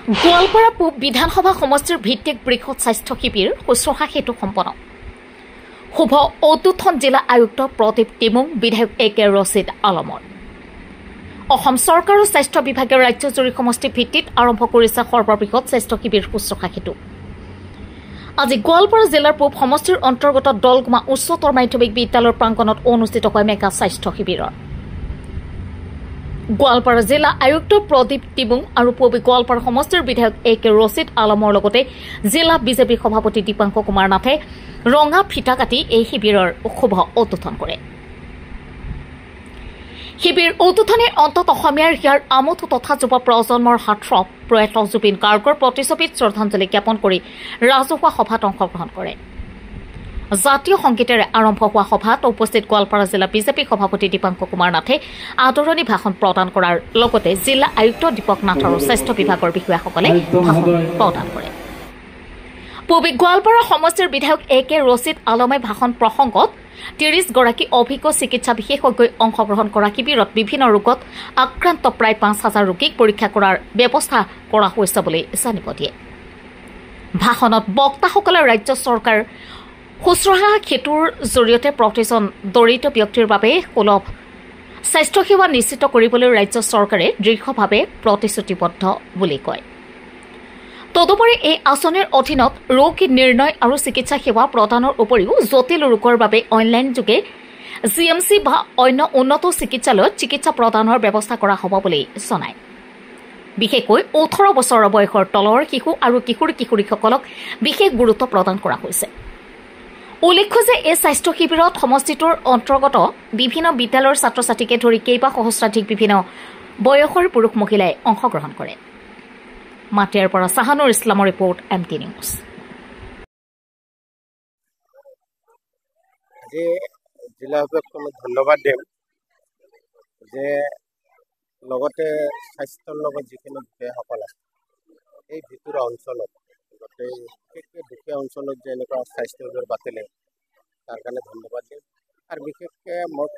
গোৱালপাৰা পূব বিধানসভা সমষ্টিৰ ভিত্তিক বৃহৎ স্বাস্থ্য শিবিৰ শুশ্ৰূষা সেতু সম্পন্ন শুভ ঔতুথন জিলা আয়ুক্ত প্ৰদীপ টিমুং বিধায়ক AK ৰছিদ আলমৰ অসম চৰকাৰৰ স্বাস্থ্য বিভাগে ৰাজ্যজুৰি সমষ্টি ভিত্তিত আৰম্ভ কৰিছে সৰ্ববৃহৎ স্বাস্থ্য শিবিৰ শুশ্ৰূষা সেতু আজি গোৱালপাৰা জিলাৰ পূব সমষ্টিৰ অন্তৰ্গত দলগুমা উচ্চতৰ মাধ্যমিক বিদ্যালয়ৰ প্ৰাংগণত অনুষ্ঠিত হয় মেগা স্বাস্থ্য শিবিৰৰ গোৱালপাৰা জিলা আয়ুক্ত প্ৰদীপ টিবুং আৰু পূবী গোৱালপাৰা সমষ্টিৰ বিধায়ক AK ৰছিদ আলমৰ লগতে জিলা বিজেপি সভাপতি দীপাংকৰ কুমাৰ নাথে ৰঙা ফিটা কাটি এই শিবিৰৰ শুভ উদ্বোধন কৰে। শিবিৰ উদ্বোধনীৰ অন্তত অসমীয়াৰ হিয়াৰ আমোদ তথা যুৱ প্ৰজন্মৰ হাতৰক প্ৰয়াত জুবিন গাৰ্গৰ প্ৰতিচ্ছবিত শ্ৰদ্ধাঞ্জলি জ্ঞাপন কৰি ৰাজহুৱা সভাত অংশগ্ৰহণ কৰে। জাতীয় সংগীতেৰে আৰম্ভ হোৱা সভাত উপস্থিত গোৱালপাৰা জিলা বিজেপি সভাপতি দীপাংকৰ কুমাৰ নাথে আদৰণি ভাষণ প্ৰদান কৰাৰ লগতে জিলা আয়ুক্ত দীপক নাথ আৰু স্বাস্থ্য বিভাগৰ বিষয়াসকলে ভাষণ প্ৰদান কৰে। পূবী গোৱালপাৰা সমষ্টিৰ বিধায়ক AK ৰছিদ আলমে ভাষণ প্ৰসংগত ৩০ গৰাকী অভিজ্ঞ চিকিৎসা বিশেষজ্ঞই অংশগ্ৰহণ কৰা শিবিৰত বিভিন্ন ৰোগত আক্ৰান্ত প্ৰায় ৫,০০০ ৰোগীক পৰীক্ষা কৰাৰ ব্যৱস্থা কৰা হৈছে বুলি জানিব দিয়ে। ভাষণত বক্তাসকলে ৰাজ্য চৰকাৰ শুশ্ৰূষা সেতুৰ জৰিয়তে প্ৰতিজন দৰিদ্ৰ ব্যক্তিৰ বাবে সুলভ স্বাস্থ্যসেৱা নিশ্চিত কৰিবলৈ ৰাজ্য চৰকাৰে দৃঢ়ভাৱে প্ৰতিশ্ৰুতিবদ্ধ বুলি কয়। তদুপৰি এই আঁচনিৰ অধীনত ৰোগ নিৰ্ণয় আৰু চিকিৎসা সেৱা প্ৰদানৰ উপৰিও জটিল ৰোগৰ বাবে অনলাইন যোগে GMC বা অন্য উন্নত চিকিৎসালয়ত চিকিৎসা প্ৰদানৰ ব্যৱস্থা কৰা হ'ব বুলি জনায়। বিশেষকৈ ১৮ বছৰৰ বয়সৰ তলৰ শিশু আৰু কিশোৰীসকলক বিশেষ গুৰুত্ব প্ৰদান কৰা হৈছে। উল্লেখ্য যে এই স্বাস্থ্য শিবিৰত সমষ্টিটোৰ অন্তৰ্গত বিভিন্ন বিদ্যালয়ৰ ছাত্ৰ ছাত্ৰীকে ধৰি কেইবা সহস্ৰাধিক বিভিন্ন বয়সৰ পুৰুষ মহিলাই অংশগ্ৰহণ কৰে। মাটিয়াৰ পৰা চাহানুৰ ইছলামৰ ৰিপৰ্ট MT নিউজ। আজি জিলা উপায়ুক্তক ধন্যবাদ দিম যে লগতে স্বাস্থ্যৰ লগত যিখিনি বিষয়াসকল আছে এই ভিতৰুৱা অঞ্চলত গোটেই বিশেষকৈ দুখীয়া অঞ্চলত যে এনেকুৱা স্বাস্থ্য শিবিৰ পাতিলে তাৰ কাৰণে ধন্যবাদ দিম। আৰু বিশেষকৈ মোক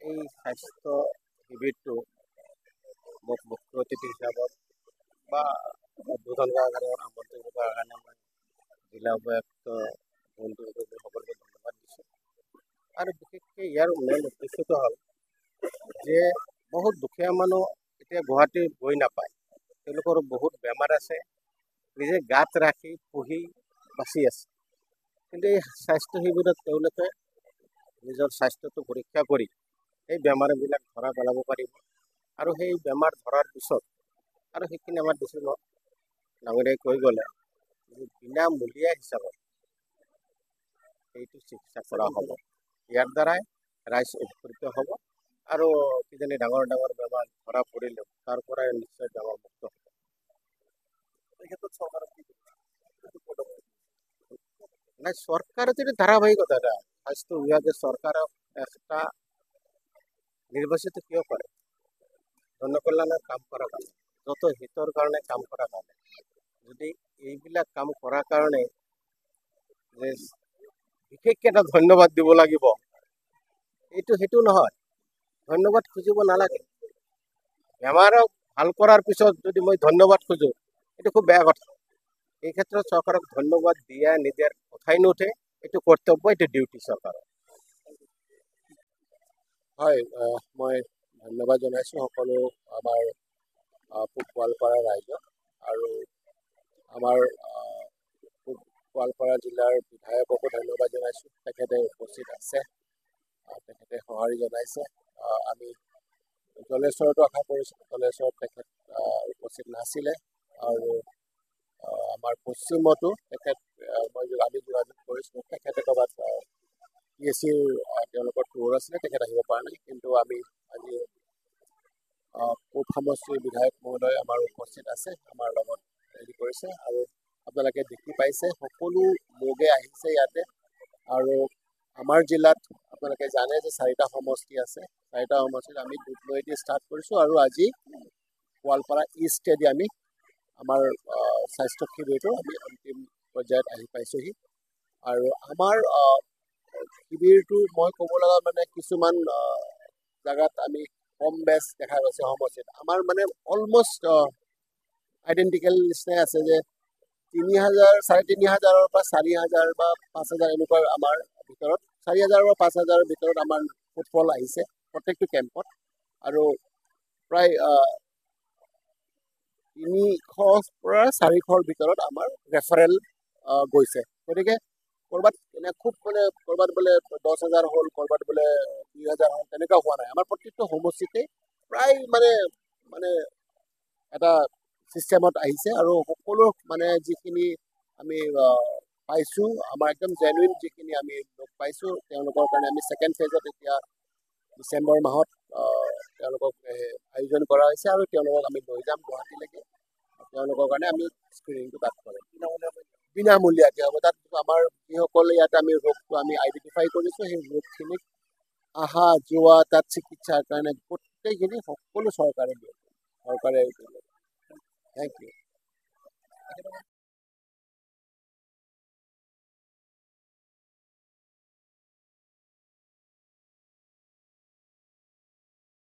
এই স্বাস্থ্য শিবিৰটো মোক মুখ্য অতিথি হিচাপত বা উদ্বোধন কৰাৰ কাৰণে আমন্ত্ৰণ কৰাৰ কাৰণে মই জিলা উপায়ুক্ত সকলোকে ধন্যবাদ দিছোঁ। আৰু বিশেষকৈ ইয়াৰ মেইন উদ্দেশ্যটো হ'ল যে বহুত দুখীয়া মানুহ এতিয়া গুৱাহাটী গৈ নাপায়, তেওঁলোকৰ বহুত বেমাৰ আছে, নিজে গাত ৰাখি পুহি বাচি আছে, কিন্তু এই স্বাস্থ্য শিবিৰত তেওঁলোকে নিজৰ স্বাস্থ্যটো পৰীক্ষা কৰি এই বেমাৰবিলাক ধৰা পেলাব পাৰিব। আৰু সেই বেমাৰ ধৰাৰ পিছত আৰু সেইখিনি আমাৰ বেছি ডাঙৰীয়াই কৈ গ'লে যে বিনামূলীয়া হিচাপত সেইটো চিকিৎসা কৰা হ'ব। ইয়াৰ দ্বাৰাই ৰাইজ উপকৃত হ'ব আৰু কিজানি ডাঙৰ ডাঙৰ বেমাৰ ধৰা পৰিলেও তাৰ পৰাই নিশ্চয় বেমাৰ মুক্ত হ'ব। এই ক্ষেত্ৰত চৰকাৰৰ নাই, চৰকাৰৰ যদি ধাৰাবাহিকতা এটা স্বাস্থ্য বিভাগে চৰকাৰক একটা নিৰ্বাচিত কিয় কৰে? জনকল্যাণৰ কাম কৰাৰ কাৰণে, যত হিতৰ কাৰণে কাম কৰাৰ কাৰণে। যদি এইবিলাক কাম কৰাৰ কাৰণে যে বিশেষকৈ এটা ধন্যবাদ দিব লাগিব, সেইটো নহয়। ধন্যবাদ খুজিব নালাগে। বেমাৰক ভাল কৰাৰ পিছত যদি মই ধন্যবাদ খোজো, এইটো খুব বেয়া কথা। এই ক্ষেত্ৰত চৰকাৰক ধন্যবাদ দিয়া নিদিয়াৰ কথাই নুঠে, এইটো কৰ্তব্য, এইটো ডিউটি চৰকাৰৰ। হয়, মই ধন্যবাদ জনাইছোঁ সকলো আমাৰ পূব গোৱালপাৰা ৰাইজক আৰু আমাৰ পূব গোৱালপাৰা জিলাৰ বিধায়ককো ধন্যবাদ জনাইছোঁ। তেখেতে উপস্থিত আছে, তেখেতে সঁহাৰি জনাইছে। আমি জলেশ্বৰতো আশা কৰিছিলোঁ, জলেশ্বৰত তেখেত উপস্থিত নাছিলে। আৰু আমাৰ পশ্চিমতো আমি যোগাযোগ কৰিছিলোঁ, তেখেতে ক'ৰবাত PSCৰ তেওঁলোকৰ টুৰ আছিলে, তেখেত আহিব পৰা নাই। কিন্তু আমি আজি পূব সমষ্টিৰ বিধায়ক মহোদয় আমাৰ উপস্থিত আছে, আমাৰ লগত হেৰি কৰিছে। আৰু আপোনালোকে দেখি পাইছে সকলো লোকে আহিছে ইয়াতে। আৰু আমাৰ জিলাত আপোনালোকে জানে যে 4টা সমষ্টি আছে। 4টা সমষ্টিত আমি দুধনৈদি ষ্টাৰ্ট কৰিছোঁ আৰু আজি গোৱালপাৰা ইষ্টেদি আমি আমাৰ স্বাস্থ্য শিবিৰটো আমি অন্তিম পৰ্যায়ত আহি পাইছোঁহি। আৰু আমাৰ শিবিৰটো মই ক'ব লগা মানে কিছুমান জেগাত আমি কম বেছ দেখা গৈছে সমষ্টিত। আমাৰ মানে অলমষ্ট আইডেণ্টিকেল নিচিনাই আছে যে 3,000 3,500 পৰা 4,000 বা 5,000 এনেকুৱা আমাৰ ভিতৰত 4,000 বা 5,000 ভিতৰত আমাৰ ফুটফল আহিছে প্ৰত্যেকটো কেম্পত আৰু প্ৰায় 300 পৰা 400ৰ ভিতৰত আমাৰ ৰেফাৰেল গৈছে গতিকে ক'ৰবাত খুব ক'ৰবাত বোলে 10,000 হ'ল ক'ৰবাত বোলে 2,000 হ'ল তেনেকুৱা হোৱা নাই আমাৰ প্ৰত্যেকটো সমষ্টিতে প্ৰায় মানে এটা চিষ্টেমত আহিছে আৰু সকলো যিখিনি আমি পাইছোঁ আমাৰ একদম জেনুইন যিখিনি আমি লোক পাইছোঁ তেওঁলোকৰ কাৰণে আমি ছেকেণ্ড ফেজত এতিয়া ডিচেম্বৰ মাহত তেওঁলোকক আয়োজন কৰা হৈছে আৰু তেওঁলোকক আমি লৈ যাম গুৱাহাটীলৈকে তেওঁলোকৰ কাৰণে আমি স্ক্ৰিনিংটো তাত কৰিম বিনামূলীয়াকৈ হ'ব তাত আমাৰ যিসকলে ইয়াত আমি ৰোগটো আমি আইডেণ্টিফাই কৰিছোঁ সেই ৰোগখিনিক অহা যোৱা তাত চিকিৎসাৰ কাৰণে গোটেইখিনি সকলো চৰকাৰে দিয়ে চৰকাৰে থেংক ইউ